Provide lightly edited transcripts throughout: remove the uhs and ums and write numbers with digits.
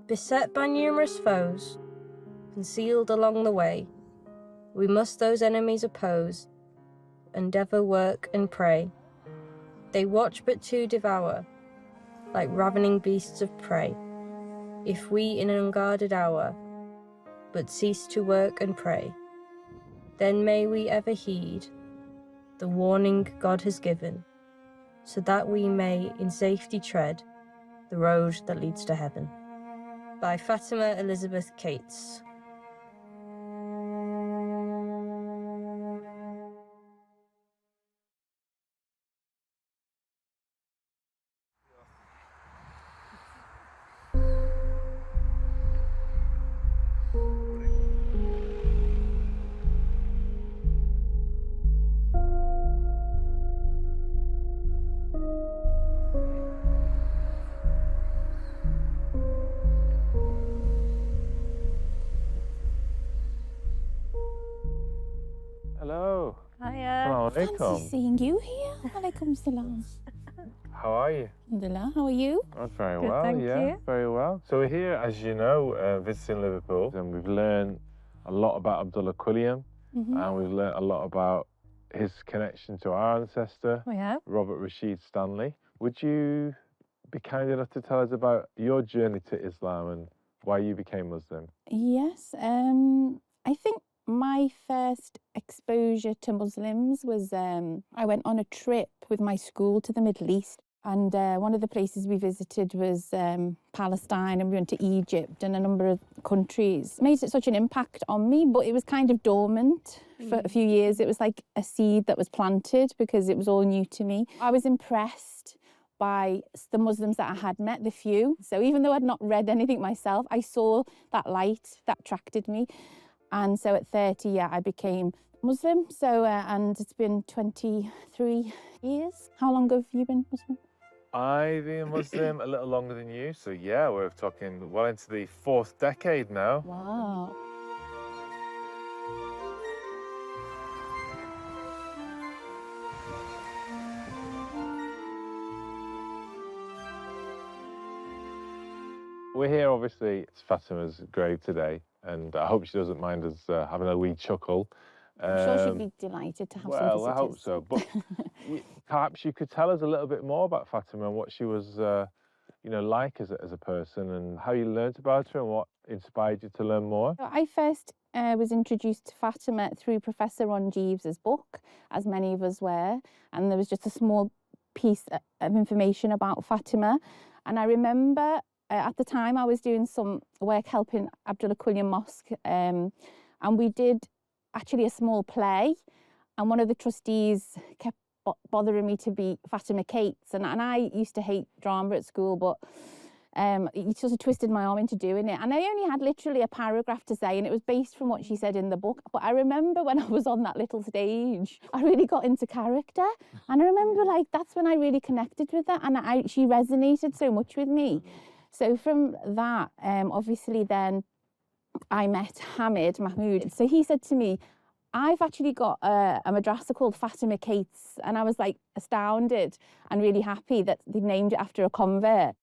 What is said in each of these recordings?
Beset by numerous foes, concealed along the way, we must those enemies oppose, endeavour, work and pray. They watch but to devour, like ravening beasts of prey. If we in an unguarded hour but cease to work and pray, then may we ever heed the warning God has given, so that we may in safety tread the road that leads to heaven. By Fatima Elizabeth Cates. Hello. Hiya. Assalamu Fancy alaikum. seeing you here. Alaikum salam. How are you? Alhamdulillah, how are you? I'm very Good, well, thank yeah, you. very well. So we're here, as you know, visiting Liverpool, and we've learned a lot about Abdullah Quilliam, and we've learned a lot about his connection to our ancestor, We have. Robert Rashid Stanley. Would you be kind enough to tell us about your journey to Islam and why you became Muslim? Yes, I think my first exposure to Muslims was I went on a trip with my school to the Middle East, and one of the places we visited was Palestine, and we went to Egypt and a number of countries. It made such an impact on me, but it was kind of dormant for a few years. It was like a seed that was planted because it was all new to me. I was impressed by the Muslims that I had met, the few. So even though I'd not read anything myself, I saw that light that attracted me. And so at 30, yeah, I became Muslim. So, and it's been 23 years. How long have you been Muslim? I've been Muslim a little longer than you, so yeah, we're talking well into the 4th decade now. Wow. We're here, obviously, it's Fatima's grave today, and I hope she doesn't mind us having a wee chuckle. I'm sure she'd be delighted to have some Well, visitors. I hope so. But perhaps you could tell us a little bit more about Fatima and what she was, you know, like as a person, and how you learnt about her and what inspired you to learn more. I first was introduced to Fatima through Professor Ron Jeeves's book, as many of us were, and there was just a small piece of information about Fatima. And I remember at the time I was doing some work helping Abdullah Quilliam Mosque, and we did actually a small play, and one of the trustees kept bothering me to be Fatima Cates, and I used to hate drama at school, but he sort of twisted my arm into doing it, and I only had literally a paragraph to say, and it was based from what she said in the book. But I remember when I was on that little stage, I really got into character, and I remember like that's when I really connected with her, and she resonated so much with me. So from that, obviously then I met Hamid Mahmoud. So he said to me, I've actually got a madrasa called Fatima Cates, and I was like astounded and really happy that they named it after a convert.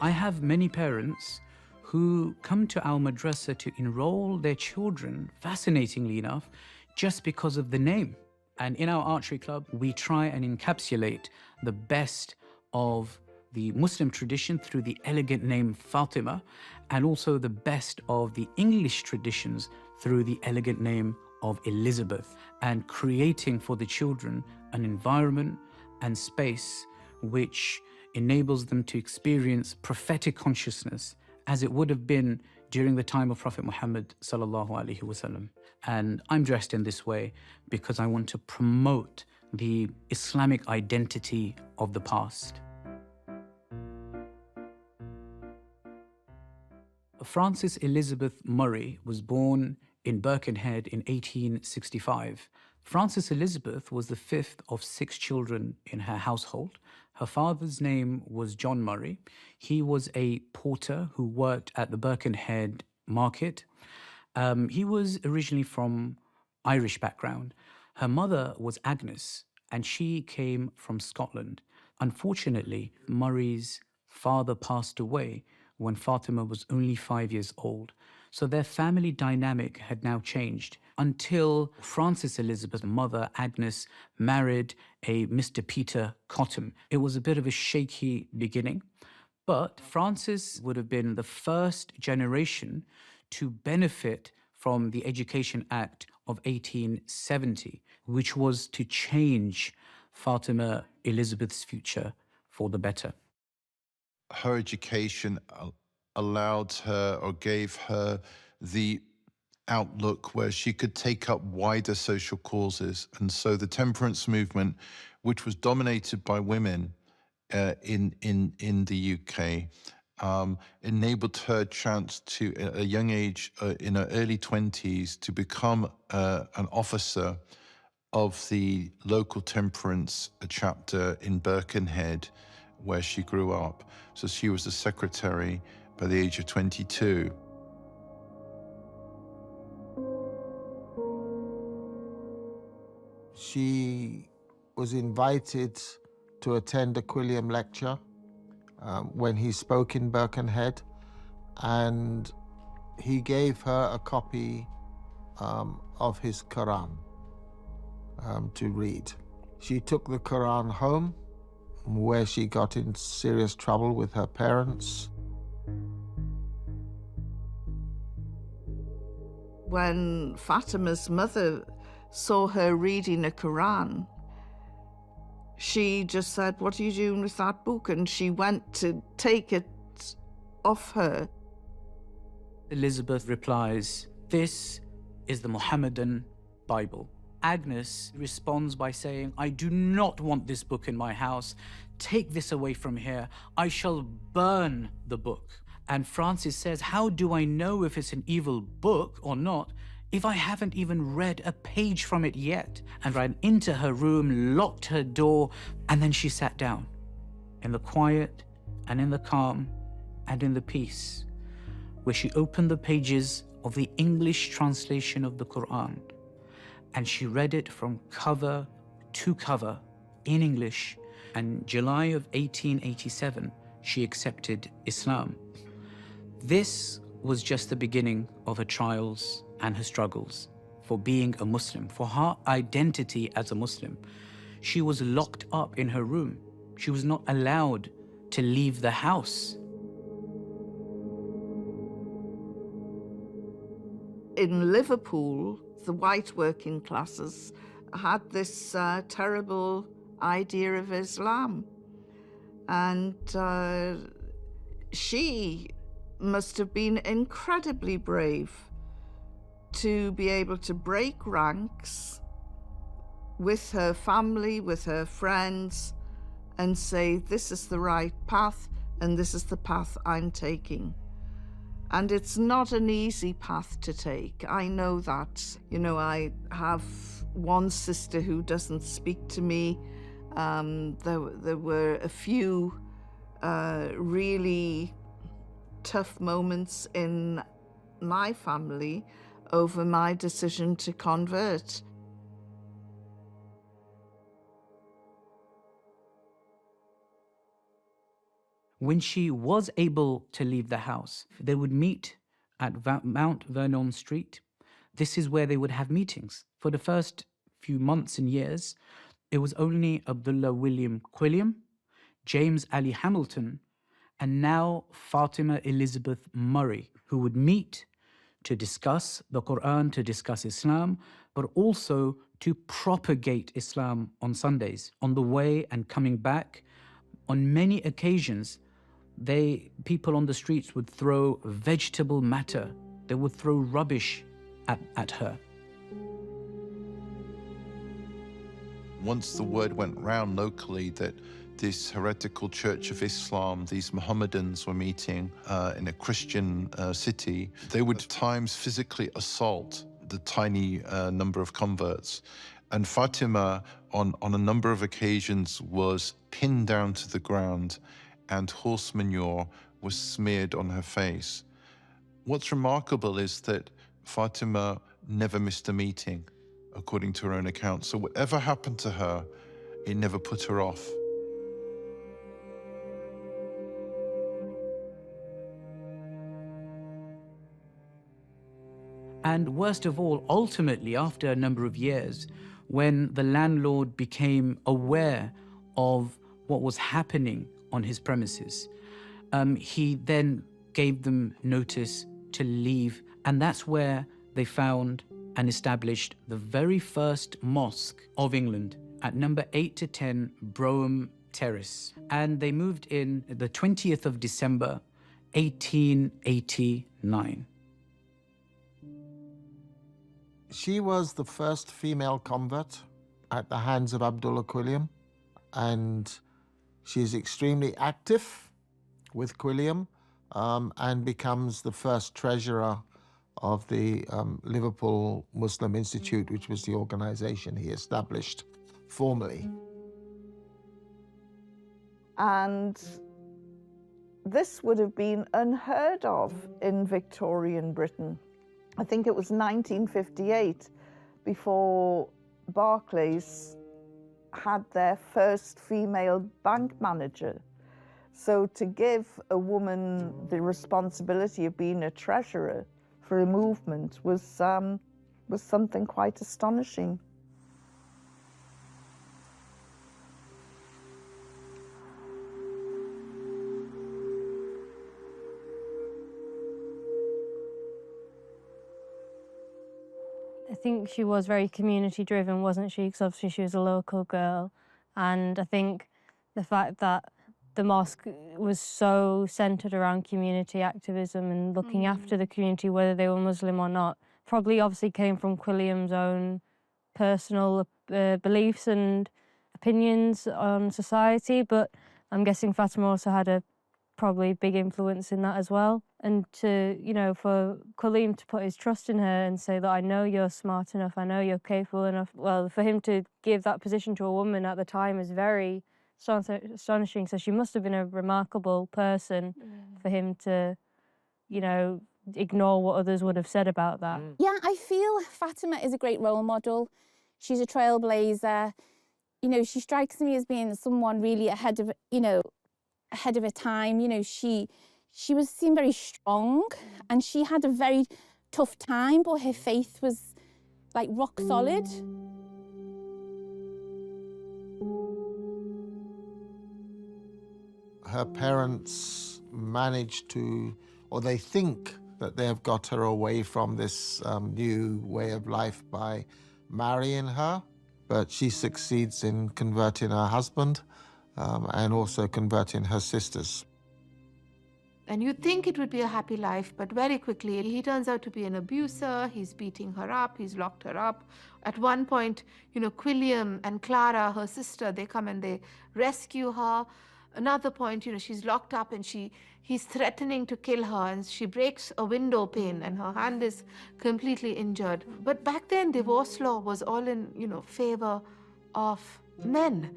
I have many parents who come to our madrasa to enroll their children, fascinatingly enough, just because of the name. And in our archery club, we try and encapsulate the best of the Muslim tradition through the elegant name Fatima, and also the best of the English traditions through the elegant name of Elizabeth, and creating for the children an environment and space which enables them to experience prophetic consciousness as it would have been during the time of Prophet Muhammad sallallahu alaihi wasallam. And I'm dressed in this way because I want to promote the Islamic identity of the past. Frances Elizabeth Murray was born in Birkenhead in 1865. Frances Elizabeth was the 5th of 6 children in her household. Her father's name was John Murray. He was a porter who worked at the Birkenhead market, He was originally from Irish background. Her mother was Agnes, and she came from Scotland. Unfortunately, Murray's father passed away when Fatima was only 5 years old. So their family dynamic had now changed until Frances Elizabeth's mother, Agnes, married a Mr. Peter Cottam. It was a bit of a shaky beginning, but Frances would have been the first generation to benefit from the Education Act of 1870, which was to change Fatima Elizabeth's future for the better. Her education allowed her or gave her the outlook where she could take up wider social causes. And so the temperance movement, which was dominated by women in the UK, enabled her chance to, at a young age, in her early 20s, to become an officer of the local temperance chapter in Birkenhead, where she grew up. So she was the secretary by the age of 22. She was invited to attend a Quilliam lecture when he spoke in Birkenhead, and he gave her a copy of his Quran to read. She took the Quran home, where she got in serious trouble with her parents. When Fatima's mother saw her reading a Quran, she just said, "What are you doing with that book?" And she went to take it off her. Elizabeth replies, "This is the Mohammedan Bible." Agnes responds by saying, "I do not want this book in my house. Take this away from here. I shall burn the book." And Frances says, "How do I know if it's an evil book or not if I haven't even read a page from it yet?" And ran into her room, locked her door, and then she sat down in the quiet and in the calm and in the peace, where she opened the pages of the English translation of the Quran, and she read it from cover to cover in English. And July of 1887, she accepted Islam. This was just the beginning of her trials and her struggles for being a Muslim, for her identity as a Muslim. She was locked up in her room. She was not allowed to leave the house. In Liverpool, the white working classes had this terrible idea of Islam. And she must have been incredibly brave to be able to break ranks with her family, with her friends, and say, "This is the right path, and this is the path I'm taking." And it's not an easy path to take. I know that. You know, I have one sister who doesn't speak to me. There were a few really tough moments in my family over my decision to convert. When she was able to leave the house, they would meet at Mount Vernon Street. This is where they would have meetings. For the first few months and years, it was only Abdullah William Quilliam, James Ali Hamilton, and now Fatima Elizabeth Murray, who would meet to discuss the Quran, to discuss Islam, but also to propagate Islam on Sundays. On the way and coming back, on many occasions, people on the streets would throw vegetable matter. They would throw rubbish at her. Once the word went round locally that this heretical Church of Islam, these Mohammedans were meeting in a Christian city, they would at times physically assault the tiny number of converts. And Fatima, on a number of occasions, was pinned down to the ground and horse manure was smeared on her face. What's remarkable is that Fatima never missed a meeting, according to her own account. So whatever happened to her, it never put her off. And worst of all, ultimately, after a number of years, when the landlord became aware of what was happening on his premises, he then gave them notice to leave. And that's where they found and established the very first mosque of England at number 8 to 10 Brougham Terrace. And they moved in the 20th of December, 1889. She was the first female convert at the hands of Abdullah Quilliam, and she's extremely active with Quilliam and becomes the first treasurer of the Liverpool Muslim Institute, which was the organization he established formally. And this would have been unheard of in Victorian Britain. I think it was 1958 before Barclays had their first female bank manager. So to give a woman the responsibility of being a treasurer for a movement was something quite astonishing. I think she was very community driven, wasn't she? Because obviously she was a local girl. And I think the fact that the mosque was so centred around community activism and looking after the community, whether they were Muslim or not, probably obviously came from Quilliam's own personal beliefs and opinions on society. But I'm guessing Fatima also had a probably big influence in that as well. And to, you know, for Quilliam to put his trust in her and say that I know you're smart enough, I know you're capable enough. Well, for him to give that position to a woman at the time is very astonishing. So she must have been a remarkable person for him to, you know, ignore what others would have said about that. Yeah, I feel Fatima is a great role model. She's a trailblazer. You know, she strikes me as being someone really ahead of, you know, ahead of her time. You know, she seemed very strong, and she had a very tough time, but her faith was like rock solid. Her parents managed to, or they think that they have got her away from this new way of life by marrying her, but she succeeds in converting her husband and also converting her sisters. And you'd think it would be a happy life, but very quickly he turns out to be an abuser. He's beating her up, he's locked her up. At one point, you know, Quilliam and Clara, her sister, they come and they rescue her. Another point, you know, she's locked up and he's threatening to kill her, and she breaks a window pane and her hand is completely injured. But back then, divorce law was all in, you know, favor of men.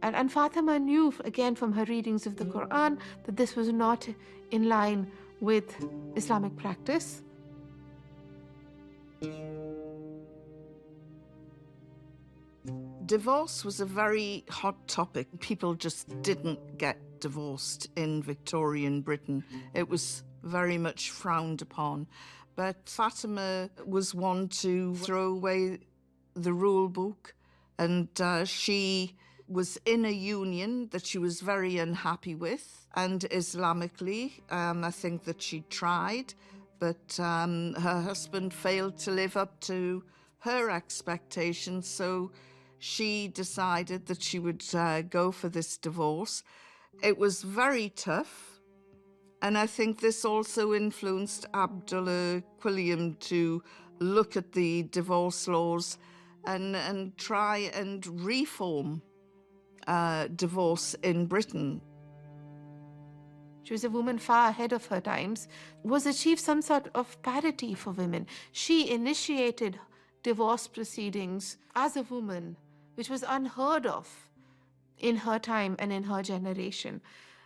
And Fatima knew, again, from her readings of the Quran, that this was not in line with Islamic practice. Divorce was a very hot topic. People just didn't get divorced in Victorian Britain. It was very much frowned upon. But Fatima was one to throw away the rule book, and she was in a union that she was very unhappy with, and Islamically, I think that she tried, but her husband failed to live up to her expectations, so she decided that she would go for this divorce. It was very tough, and I think this also influenced Abdullah Quilliam to look at the divorce laws and try and reform divorce in Britain. She was a woman far ahead of her times, was achieved some sort of parity for women. She initiated divorce proceedings as a woman, which was unheard of in her time and in her generation.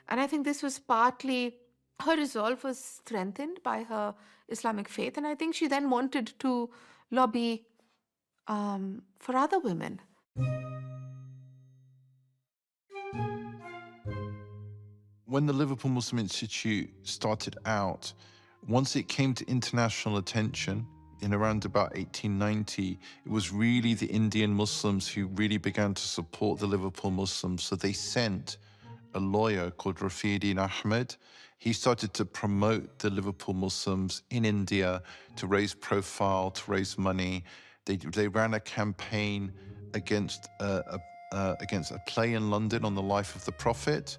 And I think this was partly her resolve was strengthened by her Islamic faith, and I think she then wanted to lobby for other women. When the Liverpool Muslim Institute started out, once it came to international attention in around about 1890, it was really the Indian Muslims who really began to support the Liverpool Muslims. So they sent a lawyer called Rafiuddin Ahmed. He started to promote the Liverpool Muslims in India to raise profile, to raise money. They ran a campaign against a play in London on the life of the Prophet,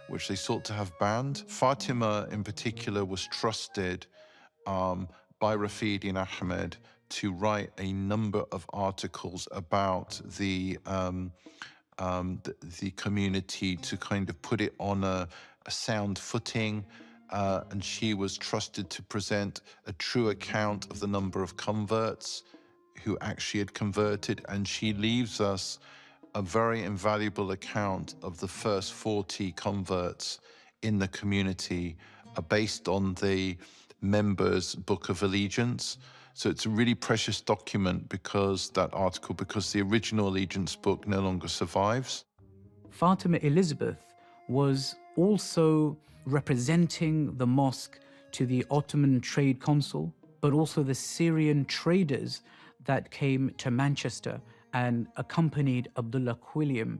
which they sought to have banned. Fatima, in particular, was trusted by Rafiuddin Ahmed to write a number of articles about the community, to kind of put it on a sound footing, and she was trusted to present a true account of the number of converts who actually had converted, and she leaves us a very invaluable account of the first 40 converts in the community, based on the members' Book of Allegiance. So it's a really precious document, because the original Allegiance book no longer survives. Fatima Elizabeth was also representing the mosque to the Ottoman Trade Council, but also the Syrian traders that came to Manchester and accompanied Abdullah Quilliam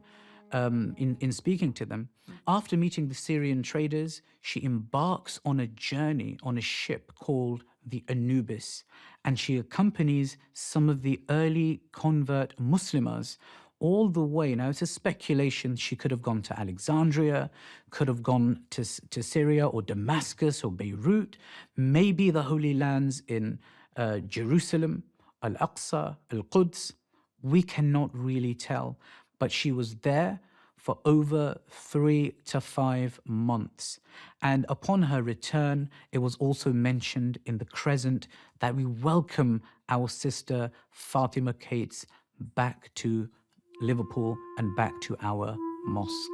in speaking to them. After meeting the Syrian traders, she embarks on a journey on a ship called the Anubis, and she accompanies some of the early convert Muslimas all the way. Now, it's a speculation. She could have gone to Alexandria, could have gone to Syria or Damascus or Beirut, maybe the Holy Lands in Jerusalem, Al-Aqsa, Al-Quds. We cannot really tell, but she was there for over 3 to 5 months. And upon her return, it was also mentioned in the Crescent that we welcome our sister Fatima Cates back to Liverpool and back to our mosque.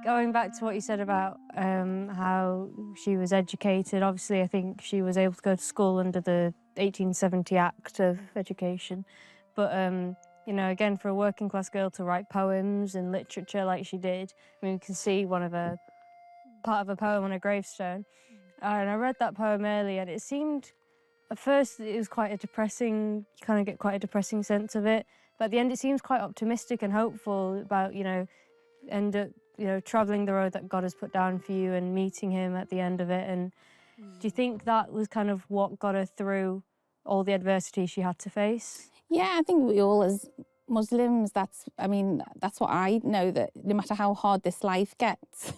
Going back to what you said about how she was educated, obviously I think she was able to go to school under the 1870 Act of Education. But, you know, again, for a working class girl to write poems and literature like she did, I mean, you can see part of a poem on a gravestone. And I read that poem earlier, and it seemed, at first it was quite a depressing, you kind of get quite a depressing sense of it. But at the end it seems quite optimistic and hopeful about, you know, travelling the road that God has put down for you and meeting him at the end of it. And do you think that was kind of what got her through all the adversity she had to face? Yeah, I think we all as Muslims, that's what I know, that no matter how hard this life gets,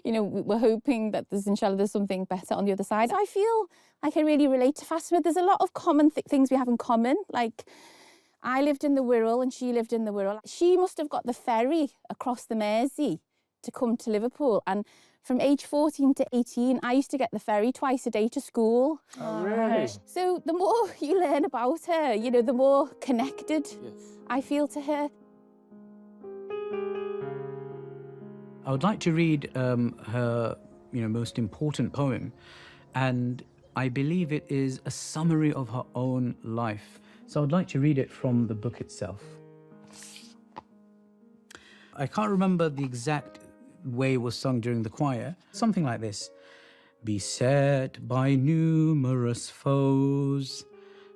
you know, we're hoping that there's something better on the other side. I feel I can really relate to Fatima. There's a lot of common things we have in common, like I lived in the Wirral and she lived in the Wirral. She must have got the ferry across the Mersey to come to Liverpool, and from age 14 to 18 I used to get the ferry twice a day to school. Oh, really? So the more you learn about her, you know, the more connected I feel to her. I would like to read her, most important poem, and I believe it is a summary of her own life. So I'd like to read it from the book itself. I can't remember the exact way it was sung during the choir. Something like this. Beset by numerous foes,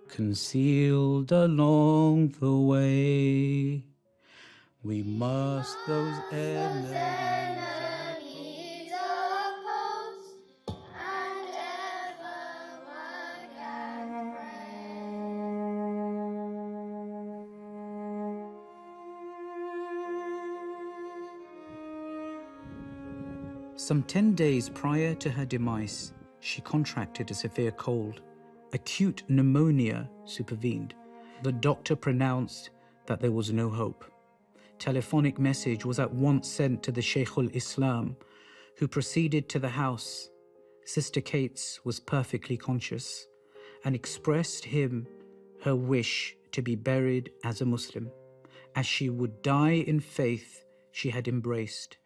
concealed along the way, we must those enemies oppose, and ever work and pray. Some 10 days prior to her demise, she contracted a severe cold. Acute pneumonia supervened. The doctor pronounced that there was no hope. Telephonic message was at once sent to the Shaykhul Islam, who proceeded to the house. Sister Cates was perfectly conscious and expressed him her wish to be buried as a Muslim, as she would die in faith she had embraced,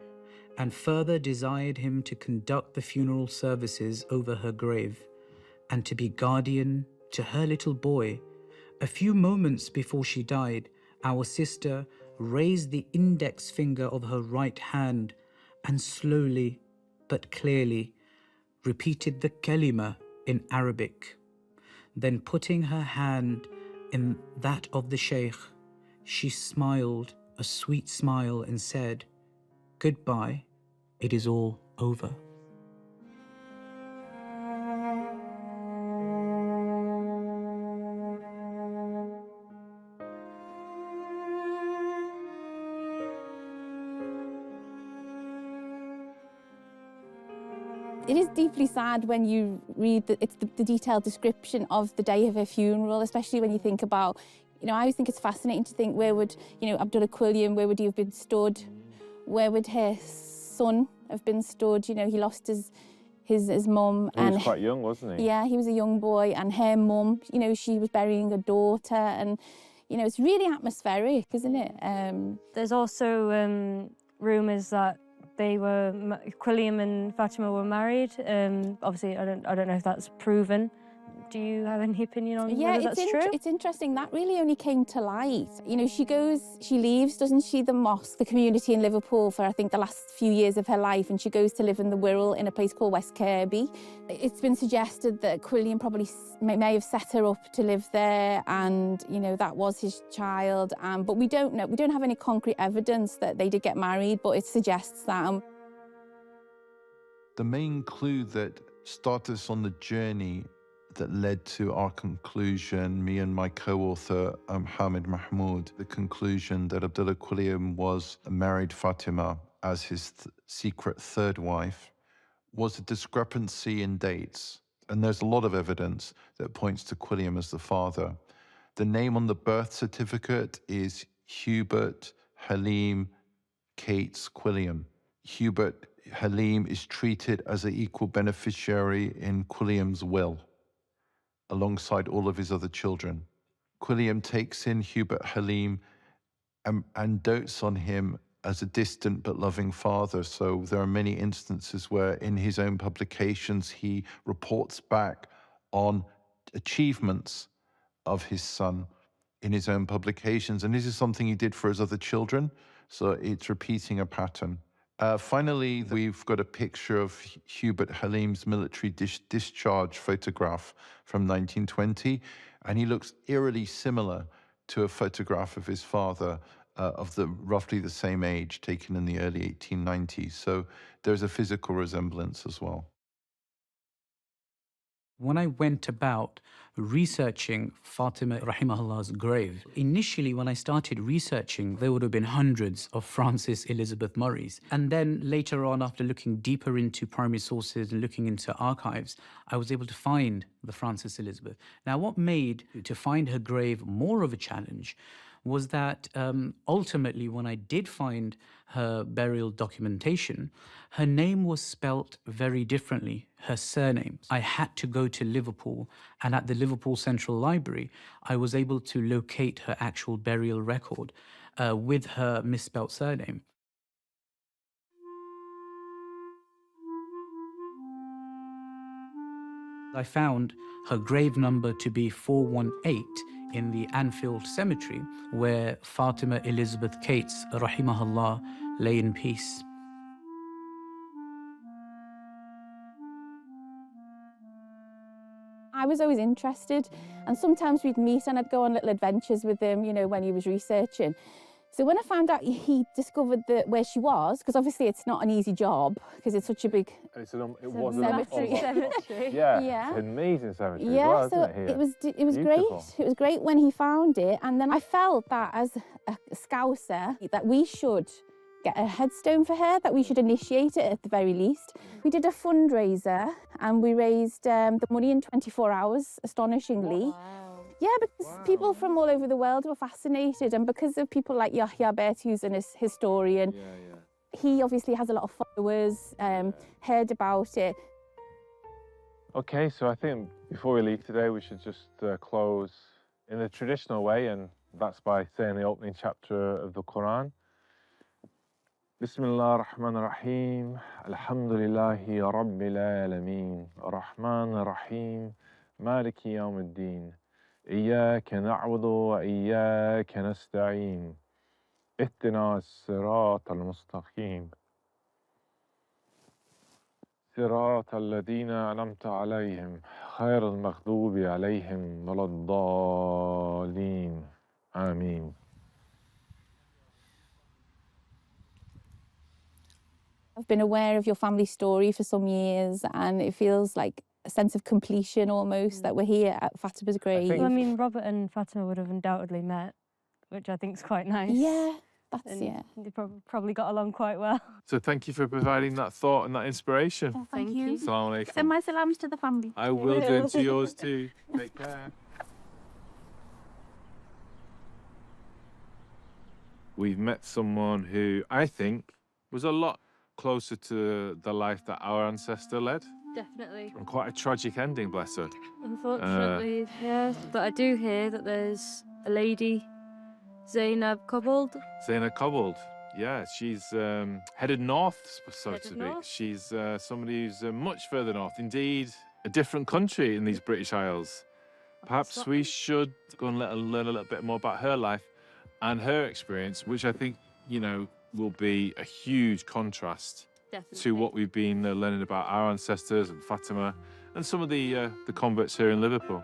and further desired him to conduct the funeral services over her grave and to be guardian to her little boy. A few moments before she died, our sister raised the index finger of her right hand and slowly but clearly repeated the kalima in Arabic. Then putting her hand in that of the Sheikh, she smiled a sweet smile and said, "Goodbye, it is all over." It is deeply sad when you read the detailed description of the day of her funeral, especially when you think about, I always think it's fascinating to think where would, Abdullah Quilliam, where would he have been stood? Where would her son have been stood? He lost his mum. He was quite young, wasn't he? Yeah, he was a young boy, and her mum, she was burying a daughter, and, it's really atmospheric, isn't it? There's also rumours that Quilliam and Fatima were married. Obviously, I don't know if that's proven. Do you have any opinion on whether that's true? It's interesting. That really only came to light. She leaves, doesn't she, the mosque, the community in Liverpool for, I think, the last few years of her life, and she goes to live in the Wirral in a place called West Kirby. It's been suggested that Quilliam probably may have set her up to live there, and, that was his child. But we don't know. We don't have any concrete evidence that they did get married, but it suggests that. The main clue that started us on the journey that led to our conclusion, me and my co-author, Hamid Mahmoud, the conclusion that Abdullah Quilliam married Fatima as his secret third wife, was a discrepancy in dates. And there's a lot of evidence that points to Quilliam as the father. The name on the birth certificate is Hubert Halim Cates Quilliam. Hubert Halim is treated as an equal beneficiary in Quilliam's will, alongside all of his other children. Quilliam takes in Hubert Halim and dotes on him as a distant but loving father. So there are many instances where in his own publications he reports back on achievements of his son in his own publications. And this is something he did for his other children. So it's repeating a pattern. Finally, we've got a picture of Hubert Halim's military discharge photograph from 1920, and he looks eerily similar to a photograph of his father of roughly the same age, taken in the early 1890s. So there's a physical resemblance as well. When I went about researching Fatima Rahimahullah's grave, initially when I started researching, there would have been hundreds of Frances Elizabeth Murrays. And then later on, after looking deeper into primary sources and looking into archives, I was able to find the Frances Elizabeth. Now, what made to find her grave more of a challenge was that ultimately, when I did find her burial documentation, her name was spelt very differently, her surname. I had to go to Liverpool, and at the Liverpool Central Library, I was able to locate her actual burial record with her misspelt surname. I found her grave number to be 418 in the Anfield Cemetery, where Fatima Elizabeth Cates, rahimahullah, lay in peace. I was always interested, and sometimes we'd meet and I'd go on little adventures with him, when he was researching. So when I found out he discovered where she was, because obviously it's not an easy job, because it's such a big cemetery. Yeah, it's an amazing cemetery. Yeah, as well, so isn't it, here? it was great. It was great when he found it, and then I felt that as a Scouser, that we should get a headstone for her, that we should initiate it at the very least. We did a fundraiser, and we raised the money in 24 hours, astonishingly. Wow. Yeah, because people from all over the world were fascinated, and because of people like Yahya Bet, who's a historian, he obviously has a lot of followers, heard about it. Okay, so I think before we leave today, we should just close in the traditional way, and that's by saying the opening chapter of the Quran. Bismillah ar-Rahman ar-Rahim. Alhamdulillahi Rabbil Alameen. Ar-Rahman ar-Rahim. Maliki Yawmiddin. إياك نعبد وإياك نستعين اهدنا الصراط المستقيم صراط الذين أنعمت عليهم غير المغضوب عليهم ولا الضالين آمين. I've been aware of your family story for some years, and it feels like a sense of completion almost that we're here at Fatima's grave. Well, I mean, Robert and Fatima would have undoubtedly met, which I think is quite nice. Yeah, that's, And yeah. they probably got along quite well. So thank you for providing that thought and that inspiration. Oh, thank you. Assalamu alaikum. Send my salams to the family. I will do, and to yours too. Take care. We've met someone who I think was a lot closer to the life that our ancestor led. Definitely. And quite a tragic ending, bless her. Unfortunately, yeah. But I do hear that there's a lady, Zainab Cobbold. Zainab Cobbold, yeah, she's headed north, so Headed to speak. north? She's somebody who's much further north, indeed, a different country in these British Isles. Perhaps we should go and let her learn a little bit more about her life and her experience, which I think, you know, will be a huge contrast to what we've been learning about our ancestors and Fatima and some of the converts here in Liverpool.